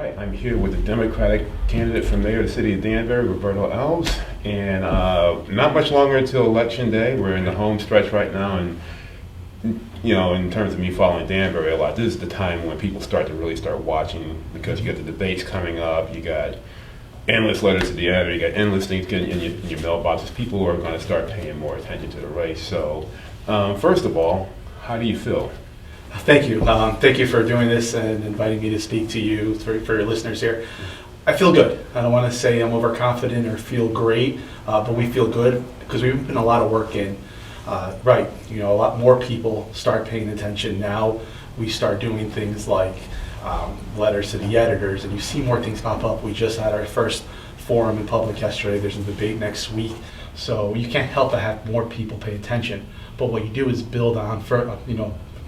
right, I'm here with the Democratic candidate for mayor of the city of Danbury, Roberto Alves, and not much longer until election day. We're in the home stretch right now, and in terms of me following Danbury a lot, this is the time when people really start watching, because you got the debates coming up, you got endless letters to the editor, you got endless things getting in your mailboxes. People are going to start paying more attention to the race. So, first of all, how do you feel? Thank you. Thank you for doing this and inviting me to speak to you, for your listeners here. I feel good. I don't want to say I'm overconfident or feel great, but we feel good because we've put a lot of work in. A lot more people start paying attention now. We start doing things like letters to the editors, and you see more things pop up. We just had our first forum in public yesterday. There's a debate next week. So you can't help but have more people pay attention. But what you do is build on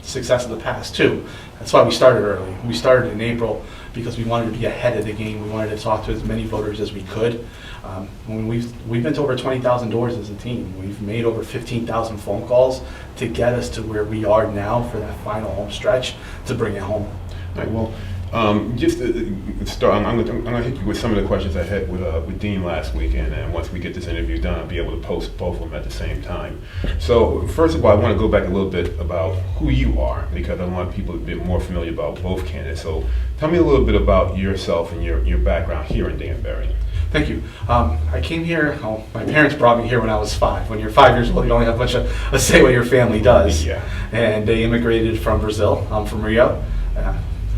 success of the past too. That's why we started early. We started in April because we wanted to be ahead of the game. We wanted to talk to as many voters as we could. We've been to over 20,000 doors as a team. We've made over 15,000 phone calls to get us to where we are now for that final home stretch to bring it home. All right, well, just to start, I'm going to hit you with some of the questions I had with Dean last week, and then once we get this interview done, I'll be able to post both of them at the same time. So first of all, I want to go back a little bit about who you are, because I want people to be more familiar about both candidates. So tell me a little bit about yourself and your background here in Danbury. Thank you. I came here, my parents brought me here when I was 5. When you're 5 years old, you only have much of a say what your family does. Yeah. And they immigrated from Brazil. I'm from Rio.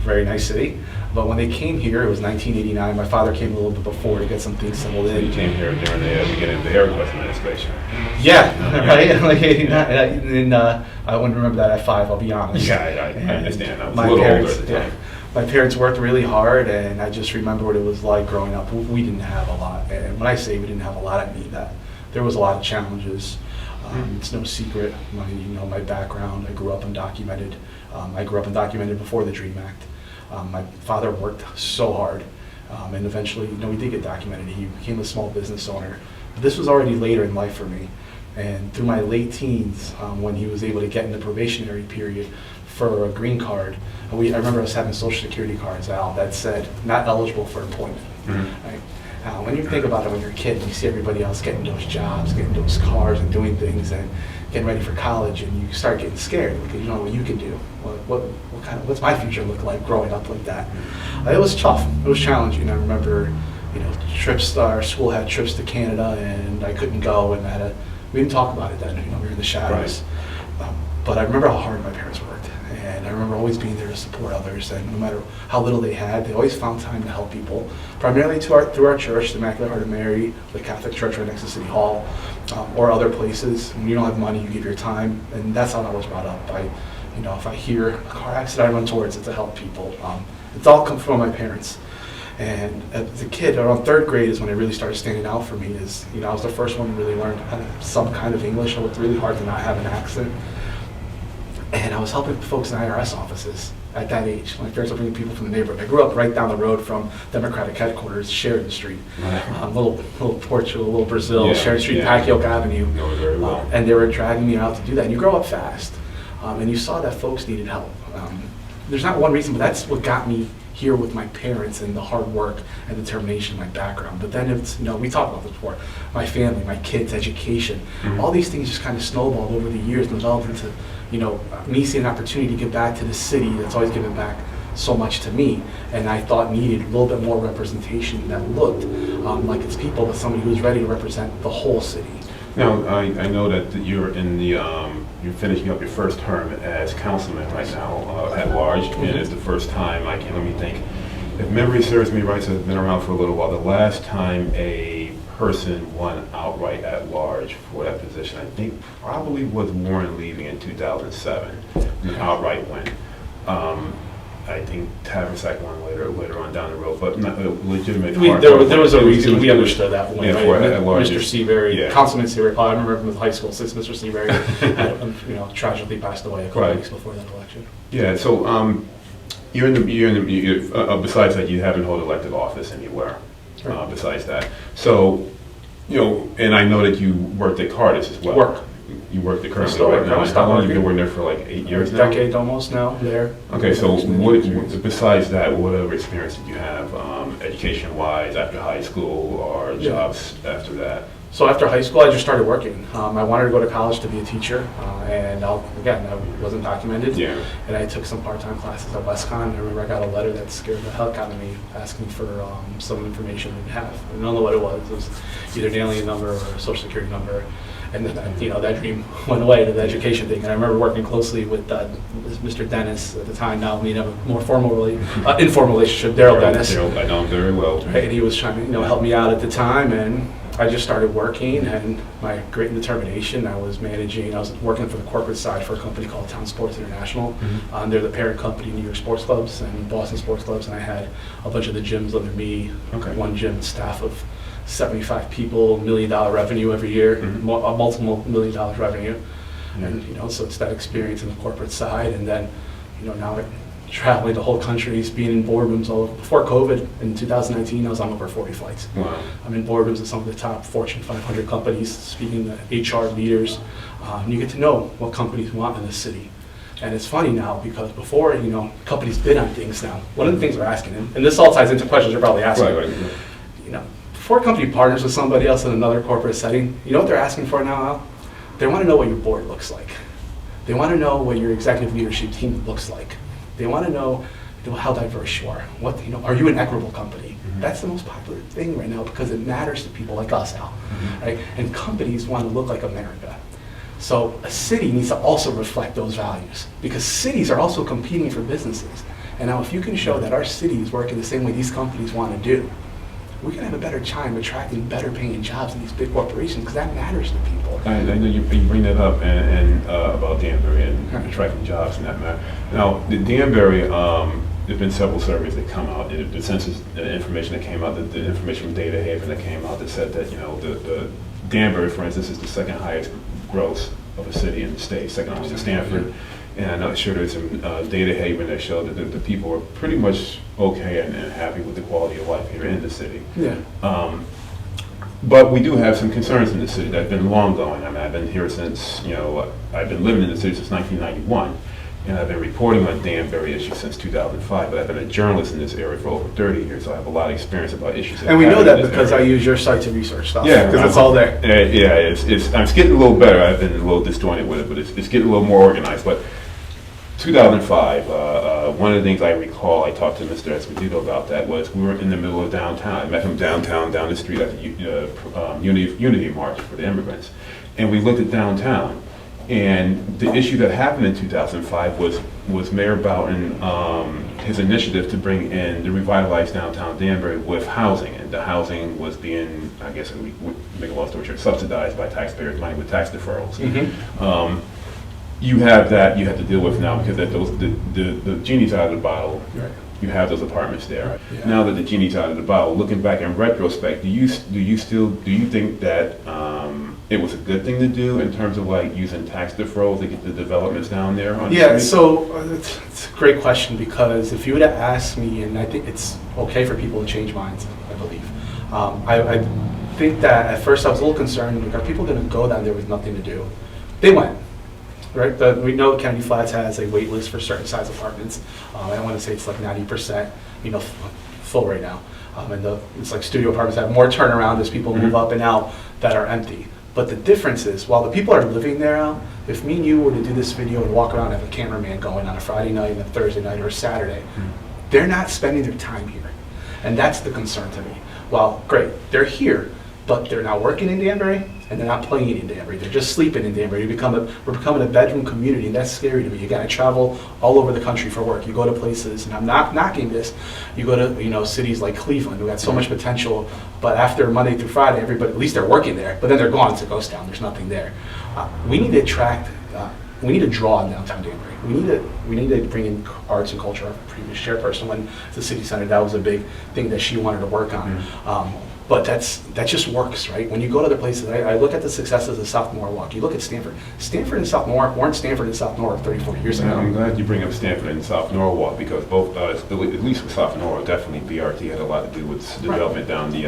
Very nice city. But when they came here, it was 1989. My father came a little bit before to get some things settled in. So you came here during the beginning of the Air Force administration. Yeah, right? Like 89. And I wouldn't remember that at 5, I'll be honest. Yeah, I understand. I was my a little parents, older at the time. My parents worked really hard, and I just remember what it was like growing up. We didn't have a lot. And when I say we didn't have a lot, I mean that there was a lot of challenges. It's no secret. My background. I grew up undocumented. I grew up undocumented before the DREAM Act. My father worked so hard, and eventually, we did get documented. He became a small business owner. But this was already later in life for me. And through my late teens, when he was able to get in the probationary period for a green card, I remember us having Social Security cards out that said, not eligible for employment. Mm-hmm. Right? When you think about it when you're a kid, you see everybody else getting those jobs, getting those cars and doing things and getting ready for college, and you start getting scared because you know what you can do. What's my future look like growing up like that? It was tough. It was challenging. I remember, trips. Our school had trips to Canada, and I couldn't go, and we didn't talk about it then. We were in the shadows. Right. But I remember how hard my parents worked, and I remember always being there to support others. And no matter how little they had, they always found time to help people. Primarily through our church, the Immaculate Heart of Mary, the Catholic Church right next to City Hall, or other places. When you don't have money, you give your time, and that's how I was brought up. If I hear a car accident, I run towards it to help people. It's all come from my parents. And as a kid, around 3rd grade is when it really started standing out for me. I was the first one to really learn some kind of English. I worked really hard to not have an accent. And I was helping folks in IRS offices at that age. My parents were bringing people from the neighborhood. I grew up right down the road from Democratic headquarters, Sheridan Street. Right. Little Portugal, little Brazil, Sheridan Street, yeah. Pack Oak Avenue. Very well. And they were dragging me out to do that. And you grow up fast. And you saw that folks needed help. There's not one reason, but that's what got me here with my parents and the hard work and determination, my background. But then it's, we talked about this before, my family, my kids, education, all these things just kind of snowballed over the years and developed into, me seeing an opportunity to give back to the city that's always given back so much to me, and I thought needed a little bit more representation that looked like its people, but somebody who was ready to represent the whole city. Now, I know that you're in you're finishing up your first term as councilman right now at large, and it's the first time let me think. If memory serves me right, so it's been around for a little while. The last time a person won outright at large for that position, I think probably was Warren leaving in 2007, an outright win. I think Taversack won later on down the road, but not a legitimate. There was a reason. We understood that one. Yeah, right? Mr. Seabury, Councilman Seabury. I remember him in high school since Mr. Seabury tragically passed away a couple weeks before that election. Yeah. So besides that, you haven't held elected office anywhere. Besides that, so and I know that you worked at Cardis as well. you work there currently Still right work. now. I'm How long have you still been working there for, like 8 years now? A decade almost now there. Okay, so what, besides that, what other experience did you have, education-wise, after high school, or jobs after that? So after high school, I just started working. I wanted to go to college to be a teacher, and again, I wasn't documented. Yeah. And I took some part-time classes at WestCon. I remember I got a letter that scared the heck out of me, asking for some information I didn't have. I don't know what it was. It was either an alien number or a social security number. And then, that dream went away to the education thing. And I remember working closely with Mr. Dennis at the time. Now we have a more informal relationship, Daryl Dennis. Daryl, I know him very well. Right, and he was trying to help me out at the time, and I just started working, and my great determination, I was working for the corporate side for a company called Town Sports International. Mm-hmm. They're the parent company, New York Sports Clubs and Boston Sports Clubs, and I had a bunch of the gyms under me. Okay. One gym staff of 75 people, $1 million revenue every year, Mm-hmm. multiple $1 million revenue. Mm-hmm. And, so it's that experience in the corporate side, and then, now traveling the whole country, being in boardrooms all over. Before COVID, in 2019, I was on over 40 flights. Wow. I'm in boardrooms of some of the top Fortune 500 companies, speaking to HR leaders, and you get to know what companies want in the city. And it's funny now, because before, companies bid on things now. One of the things they're asking, and this all ties into questions you're probably asking. Right. Before a company partners with somebody else in another corporate setting, you know what they're asking for now, Al? They want to know what your board looks like. They want to know what your executive leadership team looks like. They want to know how diverse you are. Are you an equitable company? Mm-hmm. That's the most popular thing right now, because it matters to people like us, Al. Mm-hmm. Right? And companies want to look like America. So a city needs to also reflect those values, because cities are also competing for businesses. And now if you can show that our cities work in the same way these companies want to do, we can have a better time attracting better paying jobs in these big corporations, because that matters to people. I know you bring that up and about Danbury and attracting jobs and that matter. Now, the Danbury, there's been several surveys that come out, the census information that came out, the information from Data Haven that came out that said that, the Danbury, for instance, is the second highest gross of a city in the state, second only to Stanford. And I'm sure there's some Data Haven that showed that the people are pretty much okay and happy with the quality of life here in the city. Yeah. But we do have some concerns in the city that have been long going. I mean, I've been here since, I've been living in the city since 1991, and I've been reporting on Danbury issues since 2005, but I've been a journalist in this area for over 30 years, so I have a lot of experience about issues. And we know that because I use your site to research stuff. Yeah. Because it's all there. It's getting a little better. I've been a little disjointed with it, but it's getting a little more organized. But 2005, one of the things I recall, I talked to Mr. Esposito about that, was we were in the middle of downtown. I met him downtown, down the street at the Unity March for the immigrants. And we looked at downtown. And the issue that happened in 2005 was Mayor Boughton, his initiative to bring in, to revitalize downtown Danbury with housing. And the housing was being, I guess, we make a long story short, subsidized by taxpayers' money with tax deferrals. Mm-hmm. You have that you have to deal with now, because the genie's out of the bottle. Right. You have those apartments there. Right. Yeah. Now that the genie's out of the bottle, looking back in retrospect, do you think that it was a good thing to do in terms of like using tax deferrals to get the developments down there? So it's a great question, because if you would have asked me, and I think it's okay for people to change minds, I believe. I think that at first I was a little concerned, like, are people going to go down there with nothing to do? They went. Right, we know Kennedy Flats has a wait list for certain size apartments. I want to say it's like 90%, full right now. And it's like studio apartments have more turnaround as people move up and out that are empty. But the difference is, while the people are living there now, if me and you were to do this video and walk around and have a cameraman going on a Friday night and a Thursday night or a Saturday, they're not spending their time here. And that's the concern to me. Well, great, they're here, but they're not working in Danbury, and they're not playing in Danbury. They're just sleeping in Danbury. We're becoming a bedroom community, and that's scary to me. You gotta travel all over the country for work. You go to places, and I'm not knocking this, you go to cities like Cleveland, who got so much potential, but after Monday through Friday, everybody, at least they're working there, but then they're gone to ghost town. There's nothing there. We need to attract, we need to draw in downtown Danbury. We need to bring in arts and culture. Our previous chairperson went to the city center, that was a big thing that she wanted to work on. But that just works, right? When you go to other places, I look at the successes of South Norwalk. You look at Stanford. Stanford and South Norwalk weren't Stanford and South Norwalk 34 years ago. I'm glad you bring up Stanford and South Norwalk because both, at least with South Norwalk, definitely BRT had a lot to do with the development down the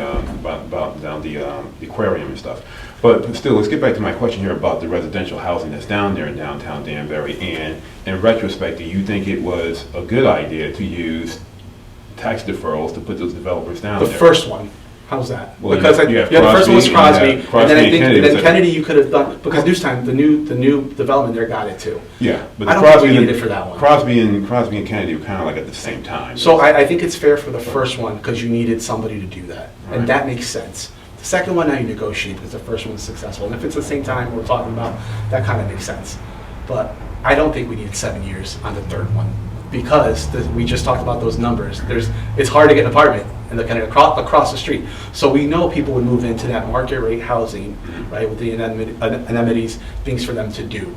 down the aquarium and stuff. But still, let's get back to my question here about the residential housing that's down there in downtown Danbury. And in retrospect, do you think it was a good idea to use tax deferrals to put those developers down there? The first one. How's that? Well, because you have the first one was Crosby, and then I think Kennedy, Kennedy you could have done, because Newstime, the new development there got it too. Yeah, but I don't Crosby think we needed it for that one. Crosby and Kennedy were kind of like at the same time. So I think it's fair for the first one because you needed somebody to do that, and that makes sense. The second one, now you negotiate because the first one was successful, and if it's the same time we're talking about, that kind of makes sense. But I don't think we needed 7 years on the third one because we just talked about those numbers. It's hard to get an apartment and kind of across the street. So we know people would move into that market rate housing, right, with the amenities, things for them to do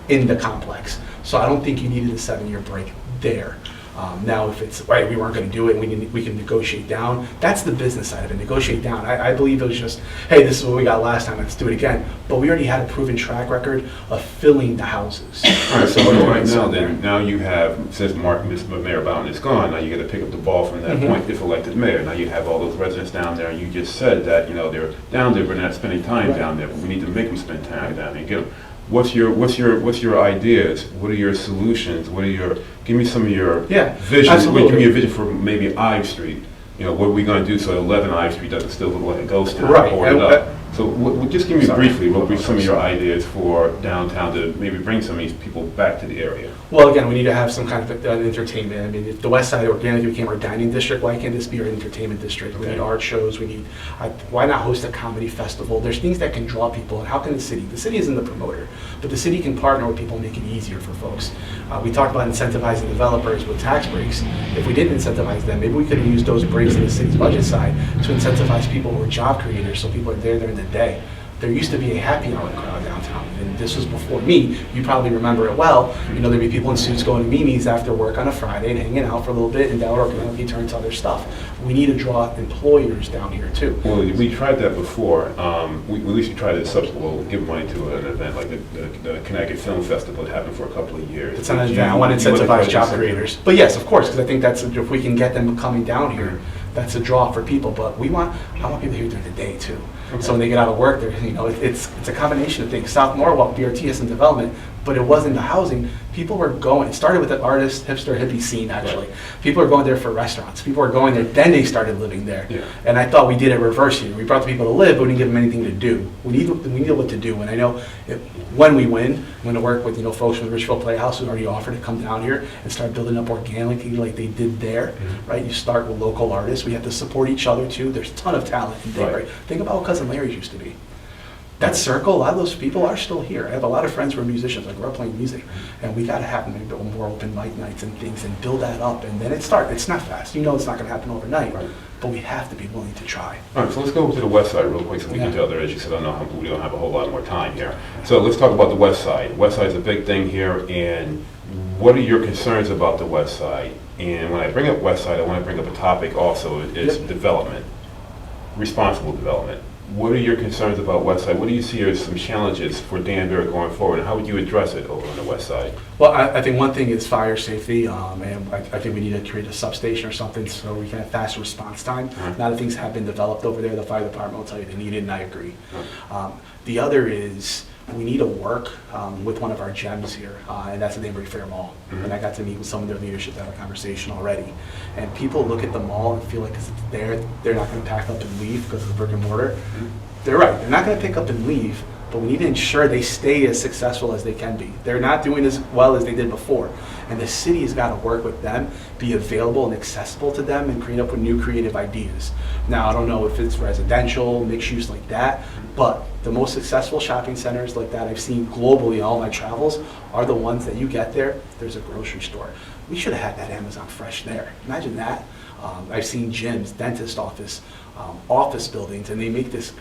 in the complex. So I don't think you needed a 7-year break there. Now, if it's, right, we weren't going to do it, and we can negotiate down, that's the business side of it, negotiate down. I believe it was just, hey, this is what we got last time, let's do it again. But we already had a proven track record of filling the houses. All right, so right now, then, now you have, since Mayor Bowden is gone, now you got to pick up the ball from that point if elected mayor. Now you have all those residents down there, and you just said that, they're down there, but not spending time down there, but we need to make them spend time down there and get them. What's your ideas? What are your solutions? Give me some of your vision. Absolutely. Give me a vision for maybe Ives Street. What are we going to do so 11 Ives Street doesn't still look like a ghost town? Right. So just give me briefly what would be some of your ideas for downtown to maybe bring some of these people back to the area? Well, again, we need to have some kind of entertainment. I mean, if the West Side organically became our dining district, why can't this be our entertainment district? We need art shows. Why not host a comedy festival? There's things that can draw people. And how can the city isn't the promoter, but the city can partner with people and make it easier for folks. We talked about incentivizing developers with tax breaks. If we didn't incentivize them, maybe we could have used those breaks in the city's budget side to incentivize people who are job creators, so people are there during the day. There used to be a happy hour crowd downtown, and this was before me. You probably remember it well. There'd be people in suits going to Mimi's after work on a Friday and hanging out for a little bit, and that would organically turn to other stuff. We need to draw employers down here too. Well, we tried that before. At least we tried it subsequently, give money to an event like the Connecticut Film Festival. It happened for a couple of years. It's an event. I want to incentivize job creators. But yes, of course, because I think that's, if we can get them coming down here, that's a draw for people. But I want people here during the day too. Okay. So when they get out of work, it's a combination of things. South Norwalk, BRT has some development, but it wasn't the housing. People were going, it started with the artist, hipster, hippie scene actually. Right. People are going there for restaurants. People are going there, then they started living there. Yeah. And I thought we did it reverse here. We brought the people to live, but we didn't give them anything to do. We need what to do. And I know when we win, I'm going to work with folks from the Richfield Playhouse who already offered to come down here and start building up organically like they did there, right? You start with local artists. We have to support each other too. There's a ton of talent in Danbury. Right. Think about what Cousin Larry's used to be. That circle, a lot of those people are still here. I have a lot of friends who are musicians. I grew up playing music, and we got to have maybe more open mic nights and things and build that up, and then it starts. It's not fast. It's not going to happen overnight, but we have to be willing to try. All right, so let's go to the west side real quick so we can tell there, as you said, we don't have a whole lot more time here. So let's talk about the west side. West side is a big thing here, and what are your concerns about the west side? And when I bring up west side, I want to bring up a topic also, is development, responsible development. What are your concerns about West Side? What do you see as some challenges for Danbury going forward, and how would you address it over on the West Side? Well, I think one thing is fire safety, and I think we need to create a substation or something so we can have faster response time. A lot of things have been developed over there. The fire department will tell you they need it, and I agree. The other is we need to work with one of our gems here, and that's the Danbury Fair Mall. And I got to meet with some of their leadership to have a conversation already. And people look at the mall and feel like because it's there, they're not going to pack up and leave because of the brick and mortar. They're right. They're not going to pick up and leave, but we need to ensure they stay as successful as they can be. They're not doing as well as they did before. And the city has got to work with them, be available and accessible to them, and create up with new creative ideas. Now, I don't know if it's residential, mixed use like that, but the most successful shopping centers like that I've seen globally in all my travels are the ones that you get there, there's a grocery store. We should have had that Amazon Fresh there. Imagine that. I've seen gyms, dentist office, office buildings, and they make this,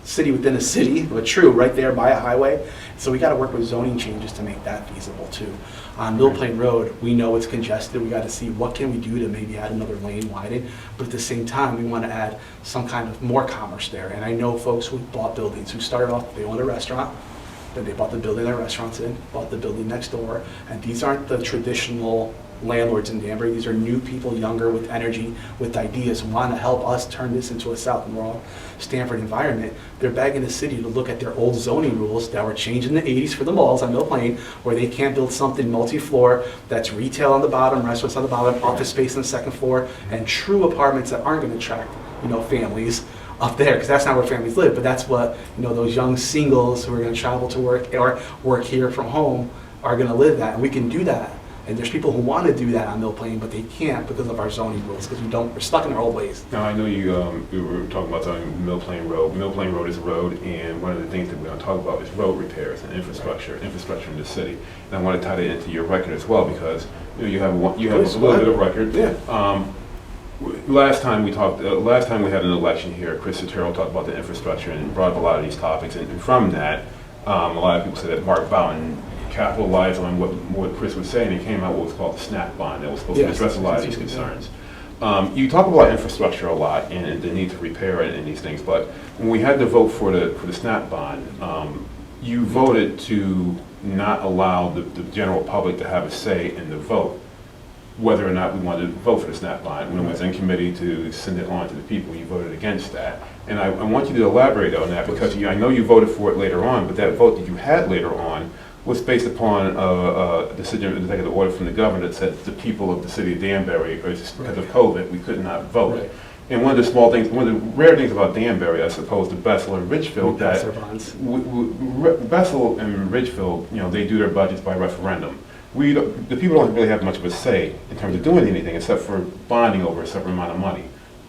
city within a city, but true, right there by a highway. So we got to work with zoning changes to make that feasible too. On Mill Plain Road, we know it's congested. We got to see what can we do to maybe add another lane widen, but at the same time, we want to add some kind of more commerce there. And I know folks who bought buildings who started off, they owned a restaurant, then they bought the building their restaurant's in, bought the building next door, and these aren't the traditional landlords in Danbury. These are new people, younger, with energy, with ideas, who want to help us turn this into a South Moral Stanford environment. They're begging the city to look at their old zoning rules that were changed in the 80s for the malls on Mill Plain, where they can't build something multi-floor that's retail on the bottom, restaurants on the bottom, office space on the second floor, and true apartments that aren't going to attract, families up there, because that's not where families live, but that's what, those young singles who are going to travel to work or work here from home are going to live at, and we can do that. And there's people who want to do that on Mill Plain, but they can't because of our zoning rules, because we're stuck in our old ways. Now, I know you were talking about something, Mill Plain Road. Mill Plain Road is a road, and one of the things that we're going to talk about is road repairs and infrastructure in the city. And I want to tie that into your record as well, because you have a little bit of record. Yeah. Last time we talked, last time we had an election here, Chris Sotero talked about the infrastructure and brought up a lot of these topics. And from that, a lot of people said that Mark Bowden capitalized on what Chris was saying and came out with what was called the SNAP bond that was supposed to address a lot of these concerns. You talk about infrastructure a lot and the need to repair it and these things, but when we had to vote for the SNAP bond, you voted to not allow the general public to have a say in the vote, whether or not we wanted to vote for the SNAP bond. When it was in committee to send it on to the people, you voted against that. And I want you to elaborate on that, because I know you voted for it later on, but that vote that you had later on was based upon a decision, an executive order from the governor that said the people of the city of Danbury, because of COVID, we could not vote. Right. And one of the small things, one of the rare things about Danbury, I suppose, to Bethel and Ridgefield, that Bethel and Ridgefield, they do their budgets by referendum. The people don't really have much of a say in terms of doing anything except for bonding over a separate amount of money.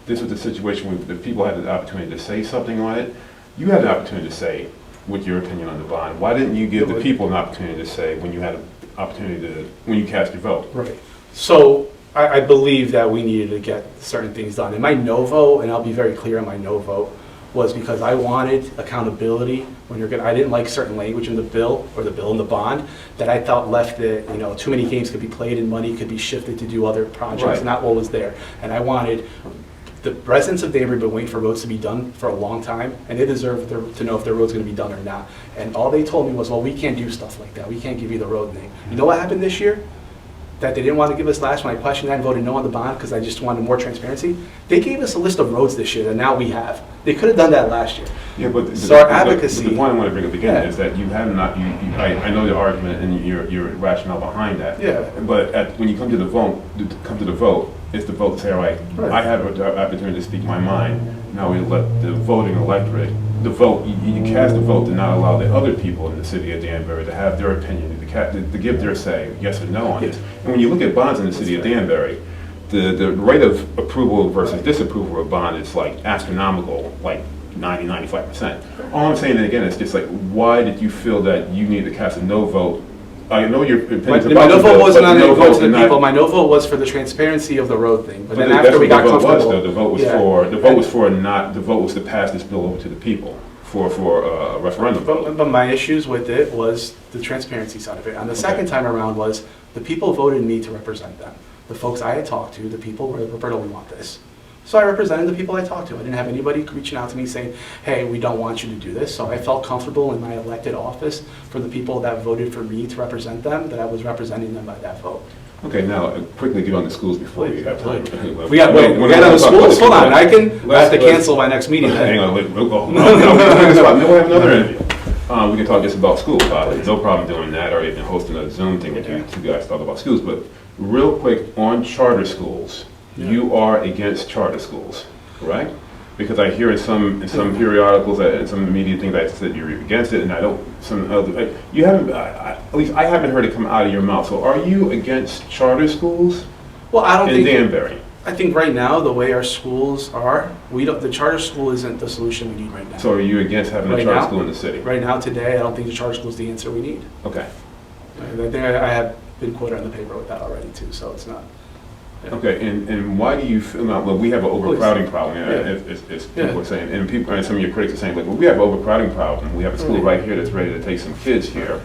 This was the situation where the people had the opportunity to say something on it. You had the opportunity to say with your opinion on the bond. Why didn't you give the people an opportunity to say when you had an opportunity when you cast your vote? Right. So I believe that we needed to get certain things done. And my no vote, and I'll be very clear on my no vote, was because I wanted accountability when you're good. I didn't like certain language in the bill or the bill in the bond that I thought left it, too many games could be played and money could be shifted to do other projects, not what was there. And I wanted the residents of Danbury been waiting for roads to be done for a long time, and they deserve to know if their road's going to be done or not. And all they told me was, well, we can't do stuff like that. We can't give you the road name. You know what happened this year? That they didn't want to give us last when I questioned that and voted no on the bond because I just wanted more transparency. They gave us a list of roads this year that now we have. They could have done that last year. Yeah, but so our advocacy. The point I want to bring up again is that you have not. I know the argument and your rationale behind that. Yeah. But when you come to the vote, it's the vote to say, all right, I have an opportunity to speak my mind. Now we let the voting electorate, the vote. You cast a vote to not allow the other people in the city of Danbury to have their opinion, to give their say, yes or no on it. And when you look at bonds in the city of Danbury, the rate of approval versus disapproval of a bond is like astronomical, like 90–95%. All I'm saying again is just like, why did you feel that you need to cast a no vote? I know your opinions about my no vote wasn't on any vote to the people. My no vote was for the transparency of the road thing. But then after we got comfortable, the vote was to pass this bill over to the people for a referendum. But my issues with it was the transparency side of it. And the second time around was the people voted me to represent them. The folks I had talked to, the people were, Roberto, we want this. So I represented the people I talked to. I didn't have anybody reaching out to me saying, hey, we don't want you to do this. So I felt comfortable in my elected office for the people that voted for me to represent them, that I was representing them by that vote. Okay, now quickly get on the schools before we have time. We got on the schools. Hold on, I have to cancel my next meeting. Hang on, we'll have another interview. We can talk just about schools. No problem doing that, or even hosting a Zoom thing with you two guys talk about schools. But real quick on charter schools. You are against charter schools, correct? Because I hear in some periodicals and some media things that said you're against it, and I don't. You haven't. At least I haven't heard it come out of your mouth. So, are you against charter schools? Well, I don't think Danbury. I think right now the way our schools are, the charter school isn't the solution we need right now. So, are you against having a charter school in the city? Right now, today, I don't think the charter school is the answer we need. Okay. I think I have been quoted on the paper with that already too, so it's not. Okay, and why do you feel, now, well, we have an overcrowding problem, as Yeah. people are saying, and people, and some of your critics are saying, like, well, we have an overcrowding problem, we have a school right here that's ready to take some kids here.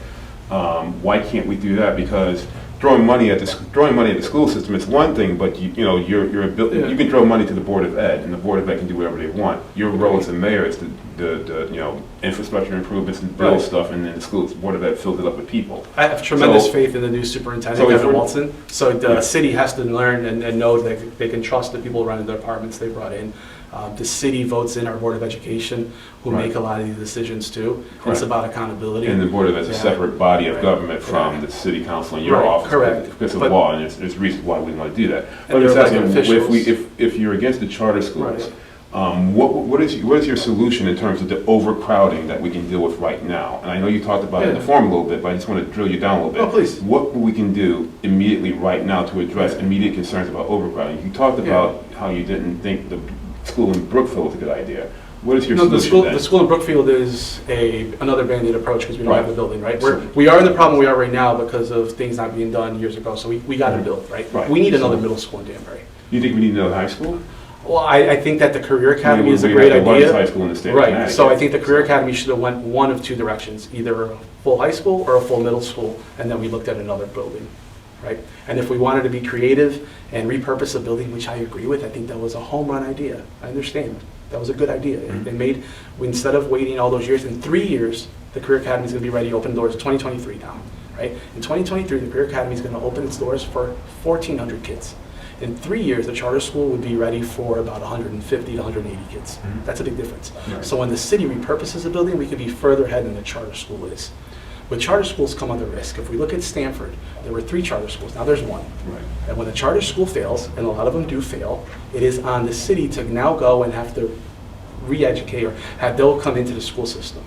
Why can't we do that? Because throwing money at the school system is one thing, but you can throw money to the Board of Ed, and the Board of Ed can do whatever they want. Your role as the mayor is the infrastructure improvements and build stuff, and then the school Board of Ed fills it up with people. I have tremendous faith in the new superintendent, Kevin Walton. So the city has to learn and know that they can trust the people running the departments they brought in. The city votes in our Board of Education, who make a lot of these decisions too. It's about accountability. And the Board of Ed is a separate body of government from the city council and your office. Correct. Because of law, and there's reasons why we want to do that. And But I'm just asking, officials. if you're against the charter schools, what is your solution in terms of the overcrowding that we can deal with right now? And I know you talked about it in the form a little bit, but I just want to drill you down a little bit. Oh, please. What we can do immediately right now to address immediate concerns about overcrowding? You talked about how you didn't think the school in Brookfield was a good idea. What is your solution then? The school in Brookfield is another Band-Aid approach because we don't have the building, right? We are in the problem we are right now because of things not being done years ago, so we got to build, right? We need another middle school in Danbury. You think we need another high school? Well, I think that the Career Academy is a great idea. We have the largest high school in the state of Connecticut. Right, so I think the Career Academy should have went one of two directions, either a full high school or a full middle school, and then we looked at another building, right? And if we wanted to be creative and repurpose a building, which I agree with, I think that was a home run idea. I understand. That was a good idea. Instead of waiting all those years, in 3 years, the Career Academy is going to be ready to open doors. 2023 now, right? In 2023, the Career Academy is going to open its doors for 1,400 kids. In 3 years, the charter school would be ready for about 150 to 180 kids. That's a big difference. So when the city repurposes a building, we could be further ahead than the charter school is. With charter schools come other risk. If we look at Stanford, there were 3 charter schools, now there's 1. And when a charter school fails, and a lot of them do fail, it is on the city to now go and have to re-educate or they'll come into the school system.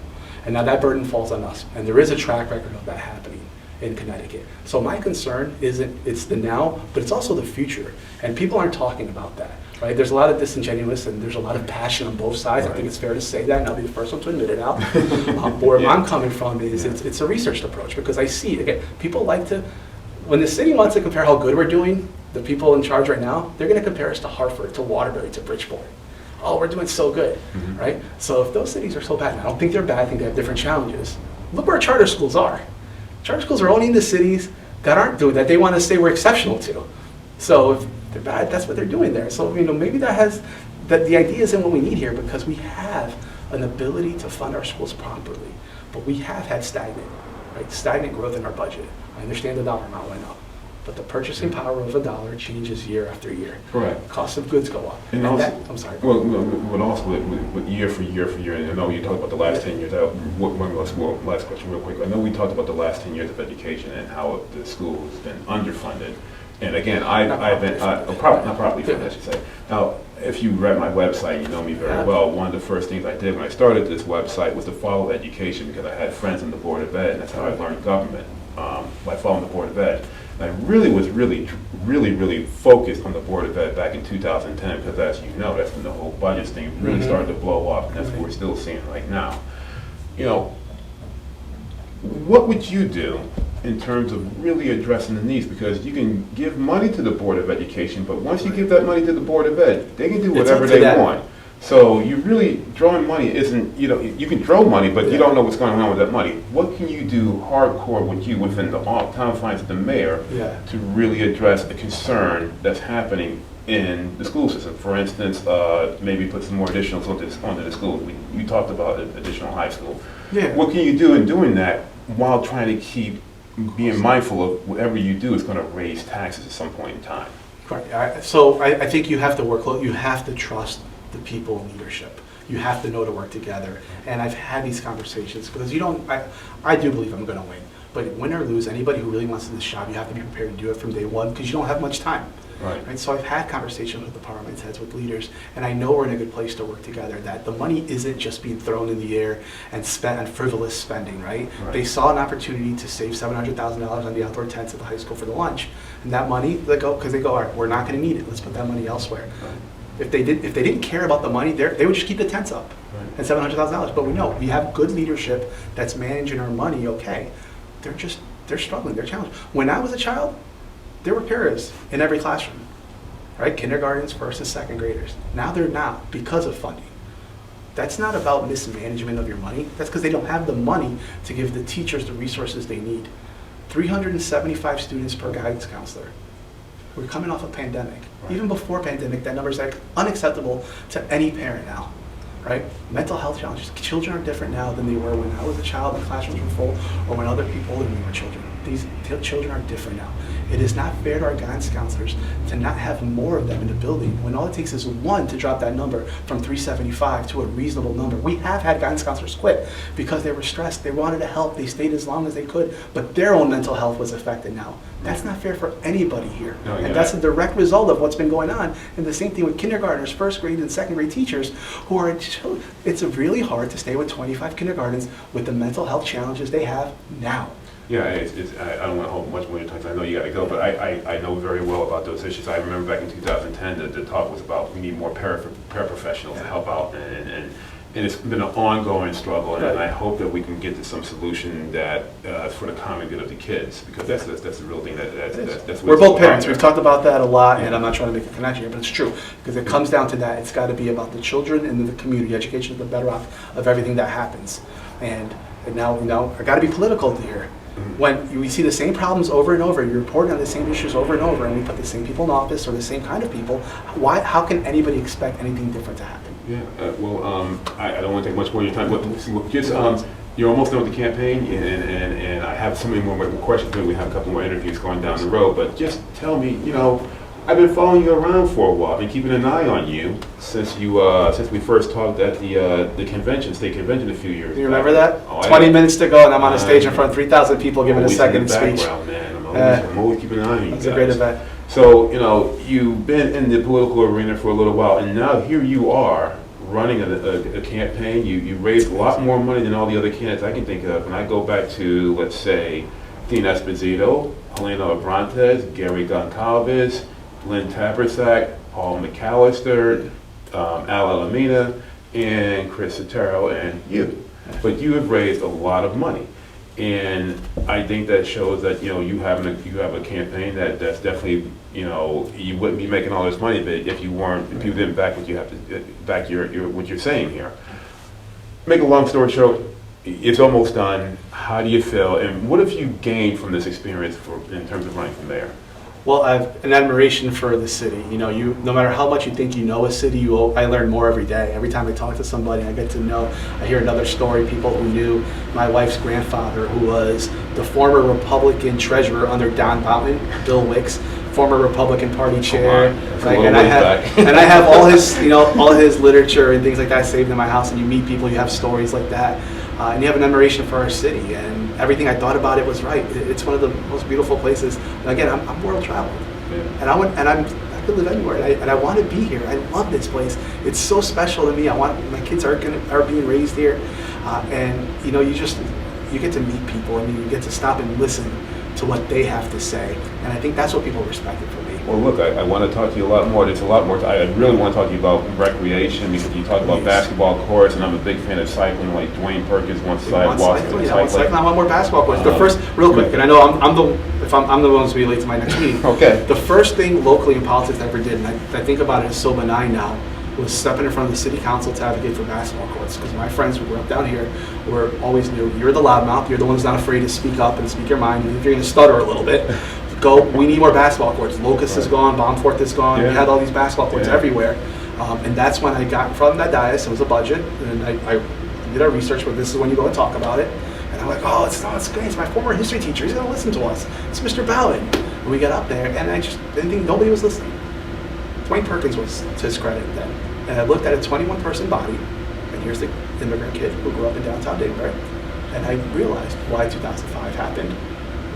And now that burden falls on us. And there is a track record of that happening in Connecticut. So my concern isn't, it's the now, but it's also the future. And people aren't talking about that, right? There's a lot of disingenuous and there's a lot of passion on both sides. I think it's fair to say that, and I'll be the first one to admit it out. Where I'm coming from is it's a researched approach, because I see, again, people like to, when the city wants to compare how good we're doing, the people in charge right now, they're gonna compare us to Hartford, to Waterbury, to Bridgeport. Oh, we're doing so good, right? So if those cities are so bad, and I don't think they're bad, I think they have different challenges. Look where charter schools are. Charter schools are only in the cities that aren't doing that they want to say we're exceptional to. So if they're bad, that's what they're doing there. So maybe that the idea isn't what we need here, because we have an ability to fund our schools properly, but we have had stagnant growth in our budget. I understand the dollar amount went up, but the purchasing power of a dollar changes year after year. Correct. Cost of goods go up. And also, I'm sorry. Well, also with year for year, and I know you talked about the last 10 years. Last question real quick. I know we talked about the last 10 years of education and how the school has been underfunded. And again, I've been, not properly funded, I should say. Now, if you read my website, you know me very well. One of the first things I did when I started this website was to follow education, because I had friends in the Board of Ed, and that's how I learned government, by following the Board of Ed. And I really was really focused on the Board of Ed back in 2010, because as you know, that's when the whole budget thing really started to blow up, and that's what we're still seeing right now. What would you do in terms of really addressing the needs? Because you can give money to the Board of Education, but once you give that money to the Board of Ed, they can do whatever they want. So you really, drawing money isn't, you can throw money, but you don't know what's going on with that money. What can you do hardcore within the confines of the mayor to really address a concern that's happening in the school system? For instance, maybe put some more additionals onto the school. You talked about additional high school. What can you do in doing that while trying to keep being mindful of whatever you do is going to raise taxes at some point in time? Right. So I think you have to work close. You have to trust the people in leadership. You have to know to work together. And I've had these conversations, because I do believe I'm going to win. But win or lose, anybody who really wants to do this job, you have to be prepared to do it from day one, because you don't have much time. Right. So I've had conversations with department heads, with leaders, and I know we're in a good place to work together, that the money isn't just being thrown in the air and spent on frivolous spending, right? They saw an opportunity to save $700,000 on the outdoor tents at the high school for the because that money, all right, we're not going to need it, let's put that money elsewhere. If they didn't care about the money, they would just keep the tents up and $700,000. But we know we have good leadership that's managing our money. Okay, they're struggling, they're challenged. When I was a child, there were paras in every classroom. right? Kindergartens, first and second graders. Now they're not because of funding. That's not about mismanagement of your money. That's because they don't have the money to give the teachers the resources they need. 375 students per guidance counselor. We're coming off a pandemic. Right. Even before pandemic, that number is unacceptable to any parent now, right? Mental health challenges. Children are different now than they were when I was a child and classrooms were full, or when other people older than me were children. These children are different now. It is not fair to our guidance counselors to not have more of them in the building when all it takes is one to drop that number from 375 to a reasonable number. We have had guidance counselors quit because they were stressed. They wanted to help. They stayed as long as they could, but their own mental health was affected now. That's not fair for anybody here. No, and that's a direct result of what's been going on. And the same thing with kindergartners, first grade and second grade teachers who are, it's really hard to stay with 25 kindergartens with the mental health challenges they have now. Yeah, I don't want to hold much more of your time, 'cause I know you got to go, but I know very well about those issues. I remember back in 2010 that the talk was about we need more paraprofessionals to help out, and it's been an ongoing struggle, and I hope that we can get to some solution that is for the common good of the kids, because that's the real thing. That's We're both parents. We've talked about that a lot, and Yeah. I'm not trying to make a connection here, but it's true, because it comes down to that. It's got to be about the children and the community. Education is the bedrock of everything that happens. And now I got to be political here. When we see the same problems over and over, you report on the same issues over and over, and we put the same people in office or the same kind of people, how can anybody expect anything different to happen? Yeah, I don't want to take much more of your time, but just, you're almost done with the campaign, and I have so many more questions, but we have a couple more interviews going down the road, but just tell me, I've been following you around for a while. I've been keeping an eye on you since we first talked at the convention, state convention a few years Do you remember that? Oh, 20 minutes to go, and I'm on a stage in front of 3,000 people giving a second speech. Man. I'm always keeping an eye on you. It's a great event. So, you've been in the political arena for a little while, and now here you are running a campaign. You raised a lot more money than all the other candidates I can think of. And I go back to, let's say, Dean Esposito, Helena Abrantes, Gary Goncalves, Lynn Tabersack, Paul McAllister, Al Alameda, and Chris Sotero, and you. But you have raised a lot of money. And I think that shows that you have a campaign that's definitely you wouldn't be making all this money if you didn't back what you have to back your what you're saying here. Make a long story short, it's almost done. How do you feel, and what have you gained from this experience in terms of running for mayor? Well, I have an admiration for the city. No matter how much you think you know a city, I learn more every day. Every time I talk to somebody, I get to know. I hear another story. People who knew my wife's grandfather, who was the former Republican treasurer under Don Boughton, Bill Wicks, former Republican Party chair. And I have all his, all his literature and things like that saved in my house. And you meet people, you have stories like that, and you have an admiration for our city. And everything I thought about it was right. It's one of the most beautiful places. And again, I'm world traveled, and I could live anywhere, and I want to be here. I love this place. It's so special to me. My kids are being raised here, and you get to meet people. You get to stop and listen to what they have to say, and I think that's what people respected from me. Well, look, I want to talk to you a lot more. There's a lot more. I really want to talk to you about recreation, because you talk about basketball courts, and I'm a big fan of cycling. Like Dwayne Perkins wants sidewalks. I want more basketball courts. The first, real quick, and I know I'm the one who's be late to my next meeting. Okay. The first thing locally in politics I ever did, and I think about it as so benign now, was stepping in front of the city council to advocate for basketball courts. Because my friends who grew up down here were always knew you're the loudmouth. You're the one who's not afraid to speak up and speak your mind. Even if you're going to stutter a little bit, we need more basketball courts. Locust is gone, Baumforth is gone. We had all these basketball courts everywhere. And that's when I got in front of that dais. It was a budget, and I did our research, but this is when you go and talk about it. And I'm like, it's great. It's my former history teacher. He's going to listen to us. It's Mr. Bowden. And we got up there, and I just didn't think nobody was listening. Dwayne Perkins was to his credit then. And I looked at a 21-person body, and here's the immigrant kid who grew up in downtown Danbury. And I realized why 2005 happened,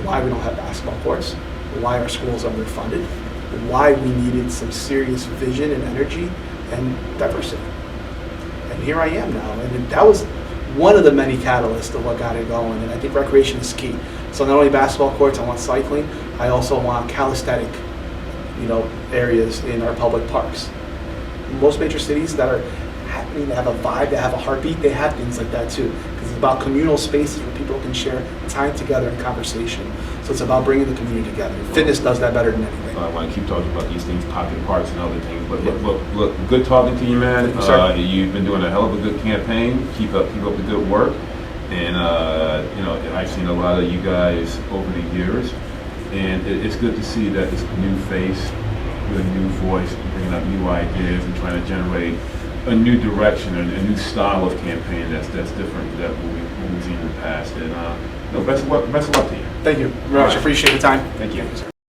why we don't have basketball courts, why our schools are underfunded, why we needed some serious vision and energy and diversity. And here I am now. And that was one of the many catalysts of what got it going. And I think recreation is key. So not only basketball courts, I want cycling. I also want calisthenic, areas in our public parks. Most major cities that are happening, that have a vibe, that have a heartbeat, they have things like that too. Because about communal spaces where people can share time together in conversation. So it's about bringing the community together. Fitness does that better than anything. I want to keep talking about these things, pocket parks and other things. But look, good talking to you, man. Sir. You've been doing a hell of a good campaign. Keep up the good work. And you know, I've seen a lot of you guys over the years, and it's good to see that this new face with a new voice, bringing up new ideas and trying to generate a new direction and a new style of campaign that's different than what we've seen in the past. And you know, best of luck to you. Thank you very much. Appreciate the time. Thank you. Sir.